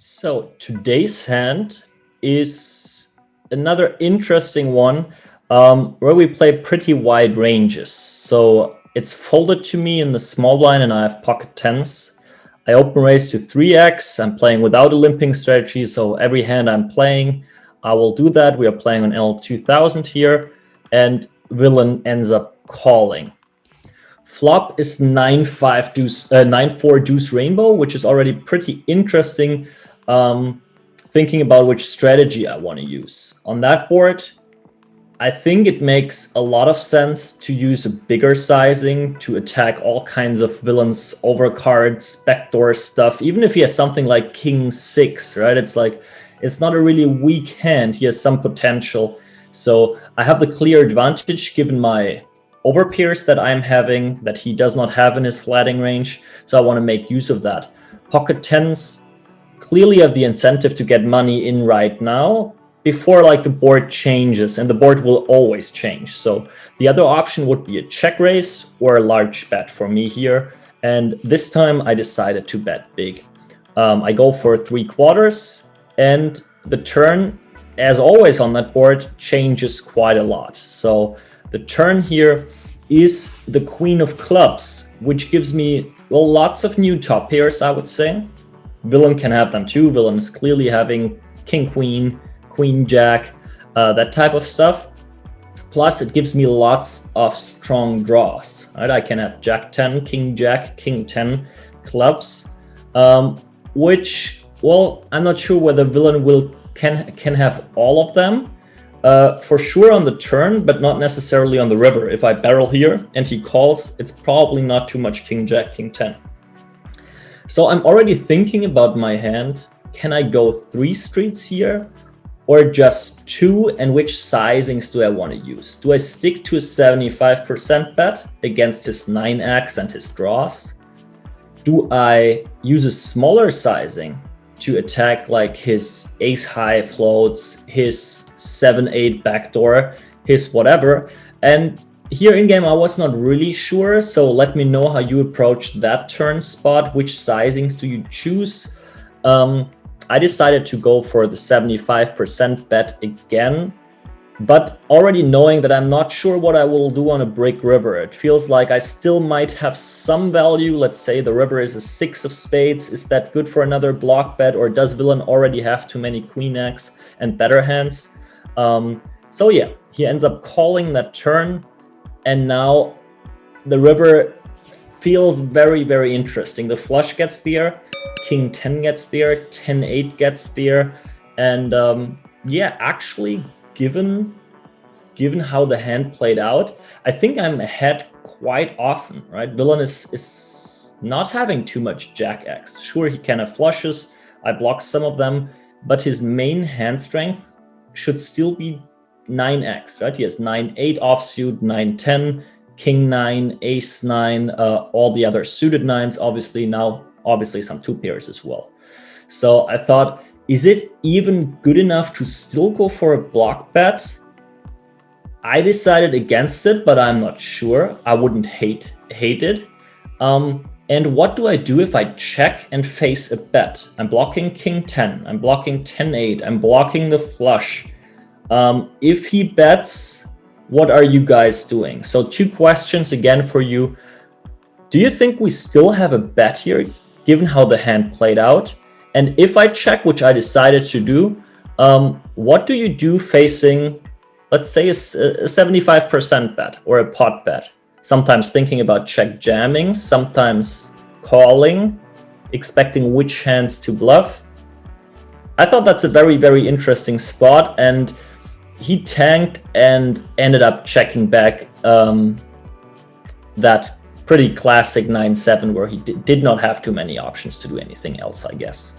So today's hand is another interesting one where we play pretty wide ranges. So it's folded to me in the small blind and I have pocket tens. I open raise to 3x. I'm playing without a limping strategy. So every hand I'm playing, I will do that. We are playing on L2000 here and villain ends up calling. Flop is 9-5 deuce, 9-4 deuce rainbow, which is already pretty interesting. Thinking about which strategy I want to use. On that board, I think it makes a lot of sense to use a bigger sizing to attack all kinds of villains, overcards, backdoor stuff. Even if he has something like King 6, right? It's like, it's not a really weak hand. He has some potential. So I have the clear advantage given my overpairs that I'm having that he does not have in his flatting range. So I want to make use of that. Pocket tens clearly have the incentive to get money in right now before like the board changes, and the board will always change. So the other option would be a check raise or a large bet for me here. And this time I decided to bet big. I go for 3/4 and the turn, as always on that board, changes quite a lot. So the turn here is the queen of clubs, which gives me, well, lots of new top pairs, I would say. Villain can have them too. Villain is clearly having king, queen, queen, jack, that type of stuff. Plus, it gives me lots of strong draws. Right? I can have jack 10, king, jack, king 10 clubs, which, well, I'm not sure whether villain can have all of them. For sure on the turn, but not necessarily on the river. If I barrel here and he calls, it's probably not too much king, jack, king 10. So I'm already thinking about my hand. Can I go 3 streets here or just 2? And which sizings do I want to use? Do I stick to a 75% bet against his 9x and his draws? Do I use a smaller sizing to attack like his ace high floats, his 7-8 backdoor, his whatever? And here in game I was not really sure, so let me know how you approach that turn spot. Which sizings do you choose? I decided to go for the 75% bet again, but already knowing that I'm not sure what I will do on a brick river. It feels like I still might have some value. Let's say the river is a 6 of spades. Is that good for another block bet, or does villain already have too many queen x and better hands? So yeah, he ends up calling that turn, and now the river feels very, very interesting. The flush gets there, king 10 gets there, 10-8 gets there, and yeah, actually, given how the hand played out, I think I'm ahead quite often, right? Villain is not having too much jack x. Sure, he can have flushes. I block some of them, but his main hand strength should still be 9x, right? He has 9-8 offsuit, 9-10, king 9, ace 9, all the other suited nines, obviously some 2 pairs as well. So I thought, is it even good enough to still go for a block bet? I decided against it, but I'm not sure. I wouldn't hate it. And what do I do if I check and face a bet? I'm blocking king 10, I'm blocking 10-8, I'm blocking the flush. If he bets, what are you guys doing? So 2 questions again for you. Do you think we still have a bet here, given how the hand played out? And if I check, which I decided to do, what do you do facing, let's say, a 75% bet or a pot bet? Sometimes thinking about check jamming, sometimes calling, expecting which hands to bluff. I thought that's a very, very interesting spot, and he tanked and ended up checking back that pretty classic 9-7 where he did not have too many options to do anything else, I guess.